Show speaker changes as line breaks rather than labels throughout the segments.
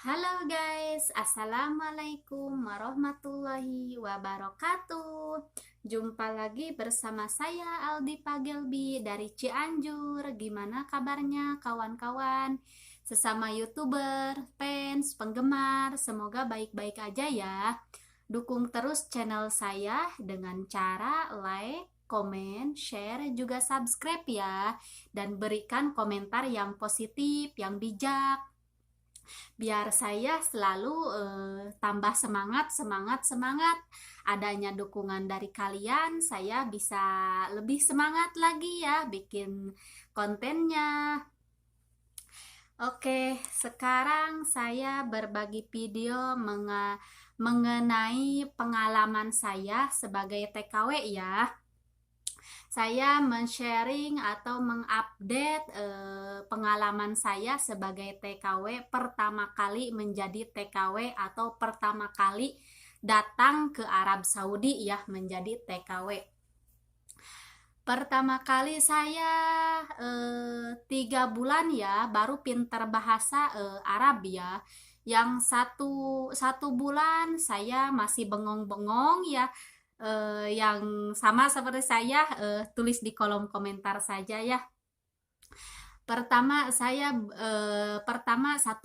Halo guys, Assalamualaikum warahmatullahi wabarakatuh. Jumpa lagi bersama saya Aldi Pagelbi dari Cianjur. Gimana kabarnya kawan-kawan? Sesama YouTuber, fans, penggemar, semoga baik-baik aja ya. Dukung terus channel saya dengan cara like, komen, share, juga subscribe ya. Dan berikan komentar yang positif, yang bijak biar saya selalu tambah semangat, semangat, semangat. Adanya dukungan dari kalian, saya bisa lebih semangat lagi ya bikin kontennya. Oke, sekarang saya berbagi video mengenai pengalaman saya sebagai TKW ya. Saya men-sharing atau mengupdate pengalaman saya sebagai TKW pertama kali menjadi TKW atau pertama kali datang ke Arab Saudi ya menjadi TKW. Pertama kali saya 3 bulan ya baru pintar bahasa Arab ya. Yang satu bulan saya masih bengong-bengong ya. Yang sama seperti saya tulis di kolom komentar saja ya. Pertama 1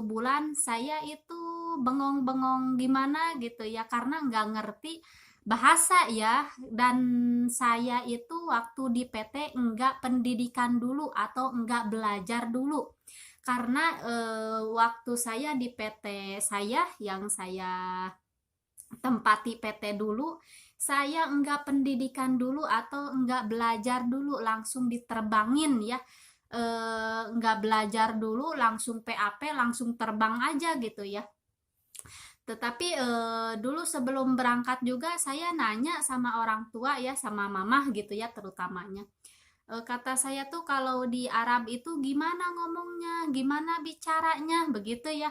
bulan saya itu bengong-bengong gimana gitu ya karena nggak ngerti bahasa ya, dan saya itu waktu di PT nggak pendidikan dulu atau nggak belajar dulu karena waktu saya di PT saya yang saya tempati PT dulu, saya enggak pendidikan dulu atau enggak belajar dulu langsung diterbangin ya. Enggak belajar dulu langsung PAP langsung terbang aja gitu ya. Tetapi dulu sebelum berangkat juga saya nanya sama orang tua ya, sama mamah gitu ya terutamanya. Kata saya tuh kalau di Arab itu gimana ngomongnya, gimana bicaranya, begitu ya.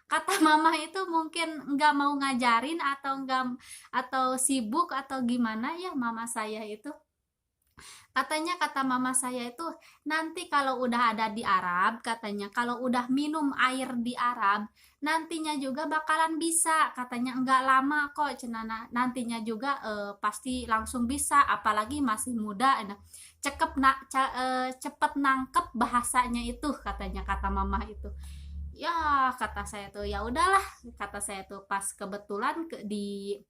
Kata mama itu mungkin nggak mau ngajarin atau nggak atau sibuk atau gimana ya mama saya itu. Katanya kata mama saya itu nanti kalau udah ada di Arab, katanya kalau udah minum air di Arab, nantinya juga bakalan bisa. Katanya enggak lama kok, cenana nantinya juga pasti langsung bisa, apalagi masih muda. Nah, cepet nangkep bahasanya itu katanya kata mama itu. Ya kata saya tuh ya udahlah, kata saya tuh pas kebetulan di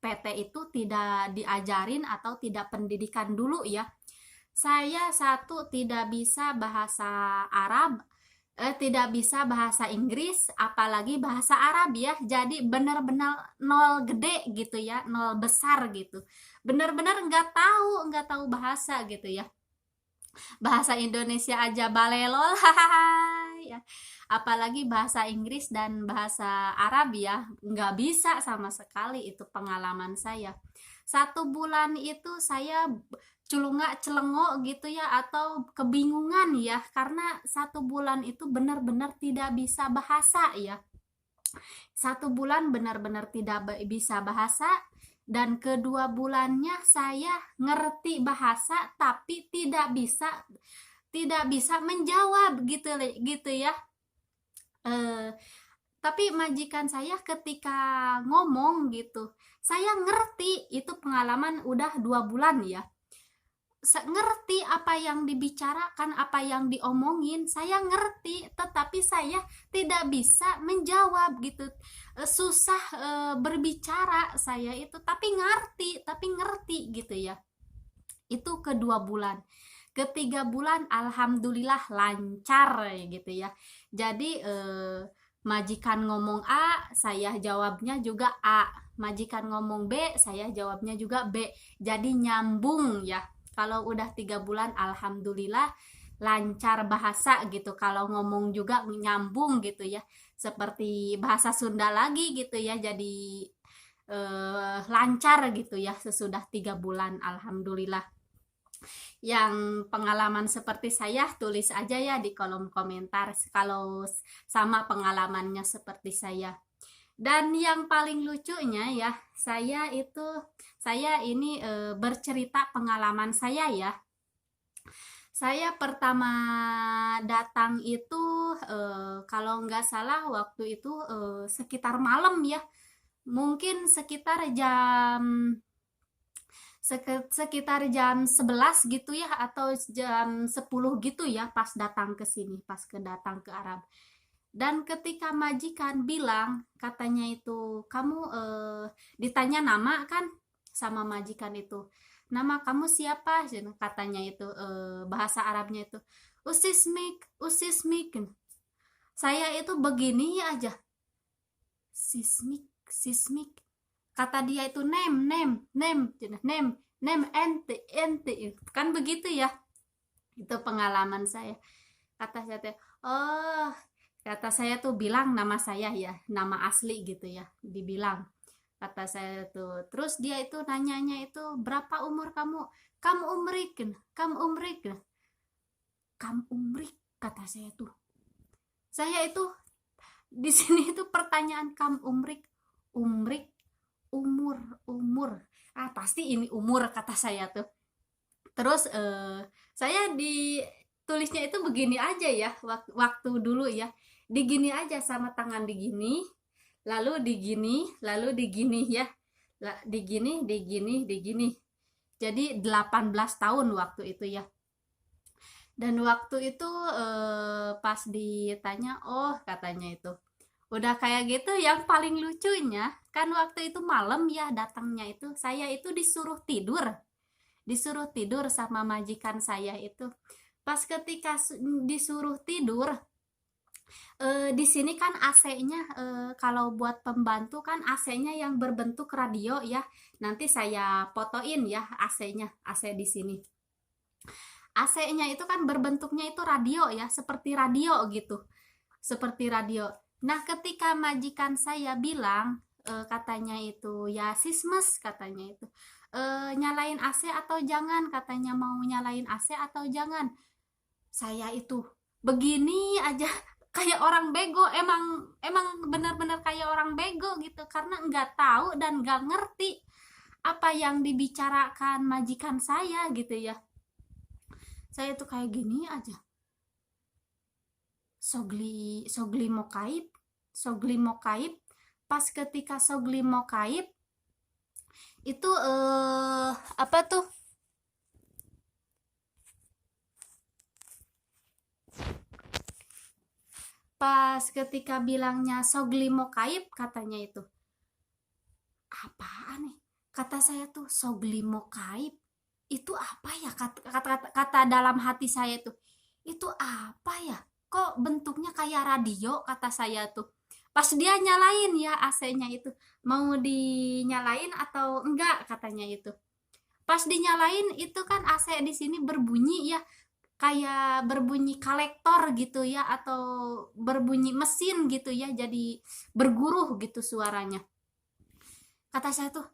PT itu tidak diajarin atau tidak pendidikan dulu ya. Saya satu tidak bisa bahasa Arab, tidak bisa bahasa Inggris, apalagi bahasa Arab ya. Jadi benar-benar nol gede gitu ya, nol besar gitu. Benar-benar nggak tahu bahasa gitu ya. Bahasa Indonesia aja balelol, hahaha ya. Apalagi bahasa Inggris dan bahasa Arab ya, nggak bisa sama sekali. Itu pengalaman saya. 1 bulan itu saya culunga celengok gitu ya atau kebingungan ya karena 1 bulan itu benar-benar tidak bisa bahasa ya. 1 bulan benar-benar tidak bisa bahasa, dan kedua bulannya saya ngerti bahasa tapi tidak bisa menjawab gitu gitu ya. eh, tapi majikan saya ketika ngomong gitu saya ngerti, itu pengalaman udah 2 bulan ya. Ngerti apa yang dibicarakan, apa yang diomongin, saya ngerti, tetapi saya tidak bisa menjawab gitu. Susah berbicara saya itu, tapi ngerti gitu ya. Itu ke 2 bulan. Ke 3 bulan alhamdulillah lancar gitu ya. Jadi majikan ngomong A, saya jawabnya juga A. Majikan ngomong B, saya jawabnya juga B. Jadi nyambung ya. Kalau udah 3 bulan alhamdulillah lancar bahasa gitu. Kalau ngomong juga nyambung gitu ya. Seperti bahasa Sunda lagi gitu ya. Jadi lancar gitu ya sesudah 3 bulan alhamdulillah. Yang pengalaman seperti saya tulis aja ya di kolom komentar kalau sama pengalamannya seperti saya. Dan yang paling lucunya ya, saya ini bercerita pengalaman saya ya. Saya pertama datang itu, kalau nggak salah waktu itu, sekitar malam ya, mungkin sekitar jam 11 gitu ya, atau jam 10 gitu ya, pas datang ke sini, pas datang ke Arab. Dan ketika majikan bilang, katanya itu, "Kamu," ditanya nama kan sama majikan itu. "Nama kamu siapa?" Katanya itu, bahasa Arabnya itu, "Usismik, Usismik." Saya itu begini aja, "Sismik, Sismik." Kata dia itu, name, ente. Kan begitu ya. Itu pengalaman saya. Kata saya tuh, "Oh," kata saya tuh bilang nama saya ya, nama asli gitu ya, dibilang. Kata saya tuh. Terus dia itu nanyanya itu, "Berapa umur kamu?" "Kamu umrik, kamu umrik, kamu umrik," kata saya tuh. Saya itu di sini itu pertanyaan, "Kamu umrik, umrik, umur, umur." Ah, pasti ini umur kata saya tuh. Terus saya ditulisnya itu begini aja ya, waktu dulu ya. Digini aja sama tangan digini, lalu digini, lalu digini ya. Digini, digini, digini. Jadi 18 tahun waktu itu ya. Dan waktu itu pas ditanya, "Oh," katanya itu. Udah kayak gitu, yang paling lucunya kan waktu itu malam ya datangnya itu, saya itu disuruh tidur sama majikan saya itu. Pas ketika disuruh tidur, di sini kan AC-nya, kalau buat pembantu kan AC-nya yang berbentuk radio ya. Nanti saya fotoin ya AC-nya, AC di sini. AC-nya itu kan berbentuknya itu radio ya, seperti radio gitu. Seperti radio. Nah, ketika majikan saya bilang, katanya itu, "Ya sismes," katanya itu, "nyalain AC atau jangan?" Katanya, "Mau nyalain AC atau jangan?" Saya itu begini aja kayak orang bego, emang emang benar-benar kayak orang bego gitu, karena nggak tahu dan nggak ngerti apa yang dibicarakan majikan saya gitu ya. Saya tuh kayak gini aja, Sogli Sogli Mokaib, Sogli Mokaib. Pas ketika Sogli Mokaib itu, apa tuh, pas ketika bilangnya Sogli Mokaib katanya itu, apaan nih, kata saya tuh, Sogli Mokaib itu apa ya, kata dalam hati saya itu apa ya, kok bentuknya kayak radio, kata saya tuh. Pas dia nyalain ya AC-nya itu, mau dinyalain atau enggak katanya itu. Pas dinyalain itu kan AC di sini berbunyi ya, kayak berbunyi kolektor gitu ya, atau berbunyi mesin gitu ya, jadi berguruh gitu suaranya. Kata saya tuh,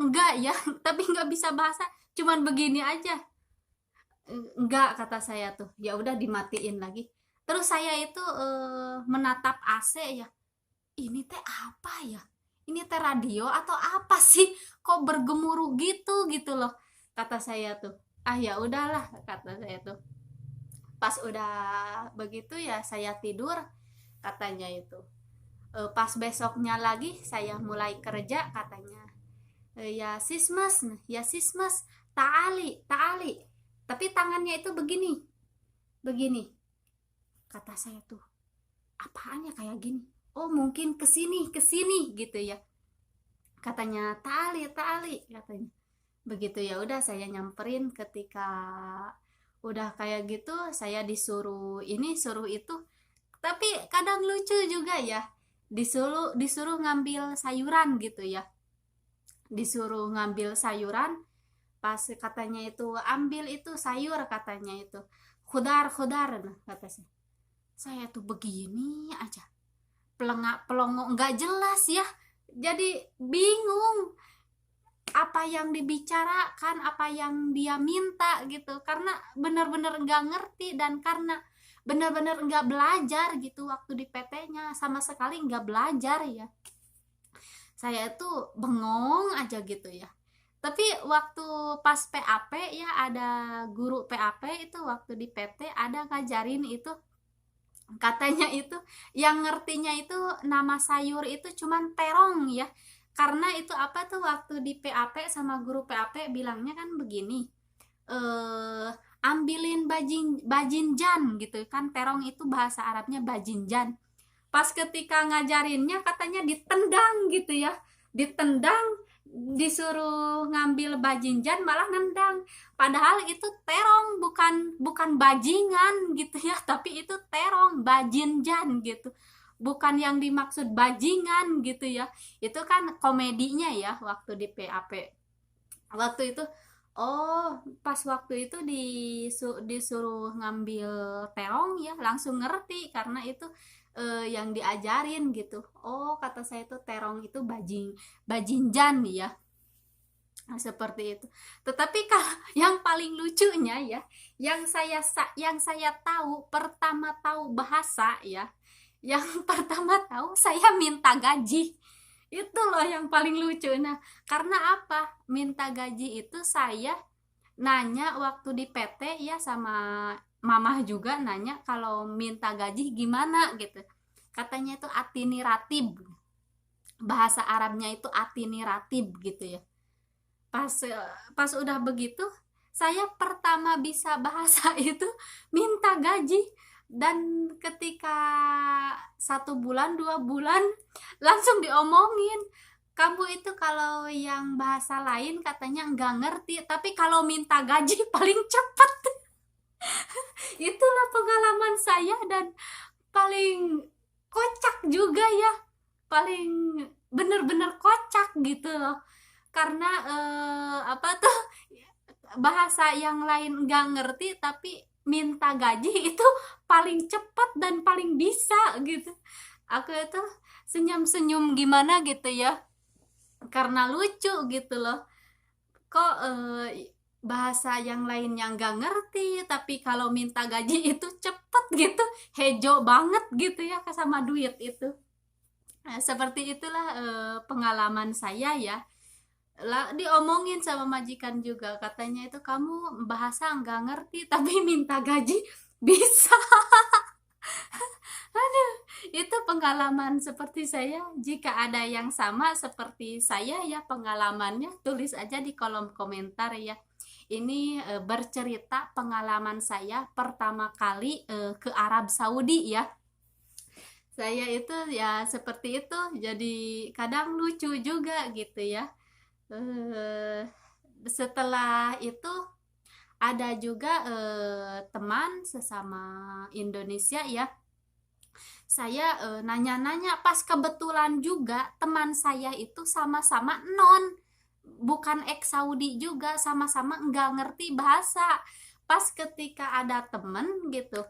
enggak ya, tapi nggak bisa bahasa, cuman begini aja. Enggak, kata saya tuh. Ya udah dimatiin lagi. Terus saya itu menatap AC ya. Ini teh apa ya? Ini teh radio atau apa sih? Kok bergemuruh gitu gitu loh. Kata saya tuh. Ah ya udahlah, kata saya tuh. Pas udah begitu ya saya tidur, katanya itu. Pas besoknya lagi saya mulai kerja, katanya. Ya sismas, ya sismas, taali, taali. Tapi tangannya itu begini, begini. Kata saya tuh, apaan ya kayak gini? Oh mungkin kesini, kesini gitu ya. Katanya tali, tali, katanya. Begitu ya udah saya nyamperin, ketika udah kayak gitu saya disuruh ini, suruh itu. Tapi kadang lucu juga ya. Disuruh disuruh ngambil sayuran gitu ya. Disuruh ngambil sayuran, pas katanya itu, ambil itu sayur, katanya itu, khudar khudar, nah kata saya tuh begini aja, pelengak pelongo nggak jelas ya, jadi bingung apa yang dibicarakan, apa yang dia minta gitu, karena benar-benar nggak ngerti, dan karena benar-benar nggak belajar gitu waktu di PT-nya, sama sekali nggak belajar ya. Saya tuh bengong aja gitu ya. Tapi waktu pas PAP ya, ada guru PAP itu waktu di PT ada ngajarin itu, katanya itu yang ngertinya itu nama sayur itu cuman terong ya. Karena itu apa tuh, waktu di PAP sama guru PAP bilangnya kan begini, eh ambilin bajinjan gitu kan, terong itu bahasa Arabnya bajinjan. Pas ketika ngajarinnya katanya ditendang gitu ya, ditendang, disuruh ngambil bajinjan malah nendang, padahal itu terong, bukan bukan bajingan gitu ya, tapi itu terong bajinjan gitu, bukan yang dimaksud bajingan gitu ya. Itu kan komedinya ya waktu di PAP waktu itu. Oh, pas waktu itu disuruh ngambil terong ya, langsung ngerti karena itu yang diajarin gitu. Oh, kata saya itu terong itu bajinjan ya. Nah, seperti itu. Tetapi kalau yang paling lucunya ya, yang saya tahu pertama tahu bahasa ya, yang pertama tahu saya minta gaji. Itu loh yang paling lucu. Nah, karena apa? Minta gaji itu saya nanya waktu di PT ya, sama mamah juga nanya kalau minta gaji gimana gitu. Katanya itu atini ratib. Bahasa Arabnya itu atini ratib gitu ya. Pas udah begitu, saya pertama bisa bahasa itu minta gaji. Dan ketika 1 bulan 2 bulan langsung diomongin, kamu itu kalau yang bahasa lain katanya nggak ngerti, tapi kalau minta gaji paling cepet. Itulah pengalaman saya, dan paling kocak juga ya, paling bener-bener kocak gitu loh. Karena apa tuh, bahasa yang lain nggak ngerti tapi minta gaji itu paling cepat dan paling bisa gitu. Aku itu senyum-senyum gimana gitu ya, karena lucu gitu loh. Kok bahasa yang lainnya nggak ngerti tapi kalau minta gaji itu cepet gitu, hejo banget gitu ya sama duit itu. Nah, seperti itulah pengalaman saya ya. Lah diomongin sama majikan juga, katanya itu kamu bahasa nggak ngerti tapi minta gaji bisa. Aduh, itu pengalaman seperti saya. Jika ada yang sama seperti saya ya pengalamannya, tulis aja di kolom komentar ya. Ini bercerita pengalaman saya pertama kali ke Arab Saudi ya. Saya itu ya seperti itu, jadi kadang lucu juga gitu ya. Setelah itu ada juga teman sesama Indonesia ya. Saya nanya-nanya, pas kebetulan juga teman saya itu sama-sama non, bukan ex Saudi juga, sama-sama nggak ngerti bahasa. Pas ketika ada temen gitu,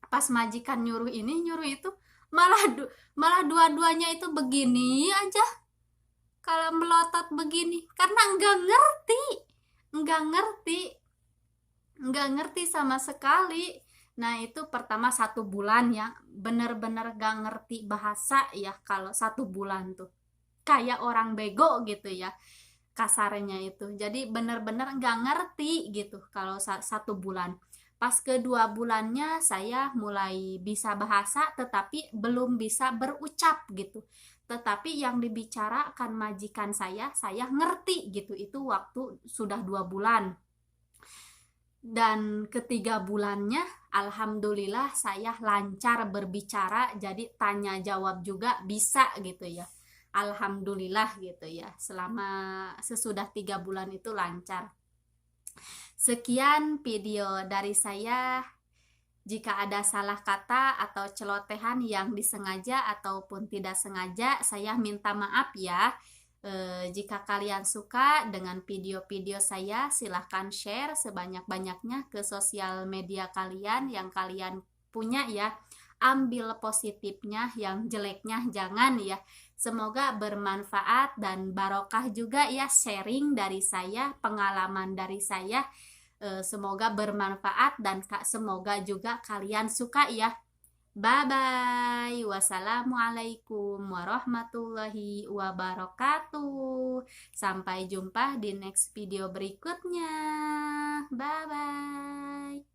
pas majikan nyuruh ini nyuruh itu, malah dua-duanya itu begini aja, kalau melotot begini karena nggak ngerti nggak ngerti sama sekali. Nah itu pertama 1 bulan ya, bener-bener gak ngerti bahasa ya. Kalau 1 bulan tuh kayak orang bego gitu ya, kasarnya itu. Jadi bener-bener gak ngerti gitu kalau 1 bulan. Pas kedua bulannya saya mulai bisa bahasa, tetapi belum bisa berucap gitu. Tetapi yang dibicarakan majikan saya ngerti gitu. Itu waktu sudah 2 bulan. Dan ketiga bulannya alhamdulillah saya lancar berbicara, jadi tanya jawab juga bisa gitu ya. Alhamdulillah gitu ya, selama sesudah 3 bulan itu lancar. Sekian video dari saya. Jika ada salah kata atau celotehan yang disengaja ataupun tidak sengaja, saya minta maaf ya. Jika kalian suka dengan video-video saya, silahkan share sebanyak-banyaknya ke sosial media kalian yang kalian punya ya. Ambil positifnya, yang jeleknya jangan ya. Semoga bermanfaat dan barokah juga ya, sharing dari saya, pengalaman dari saya. Semoga bermanfaat dan semoga juga kalian suka ya. Bye bye. Wassalamualaikum warahmatullahi wabarakatuh. Sampai jumpa di next video berikutnya. Bye bye.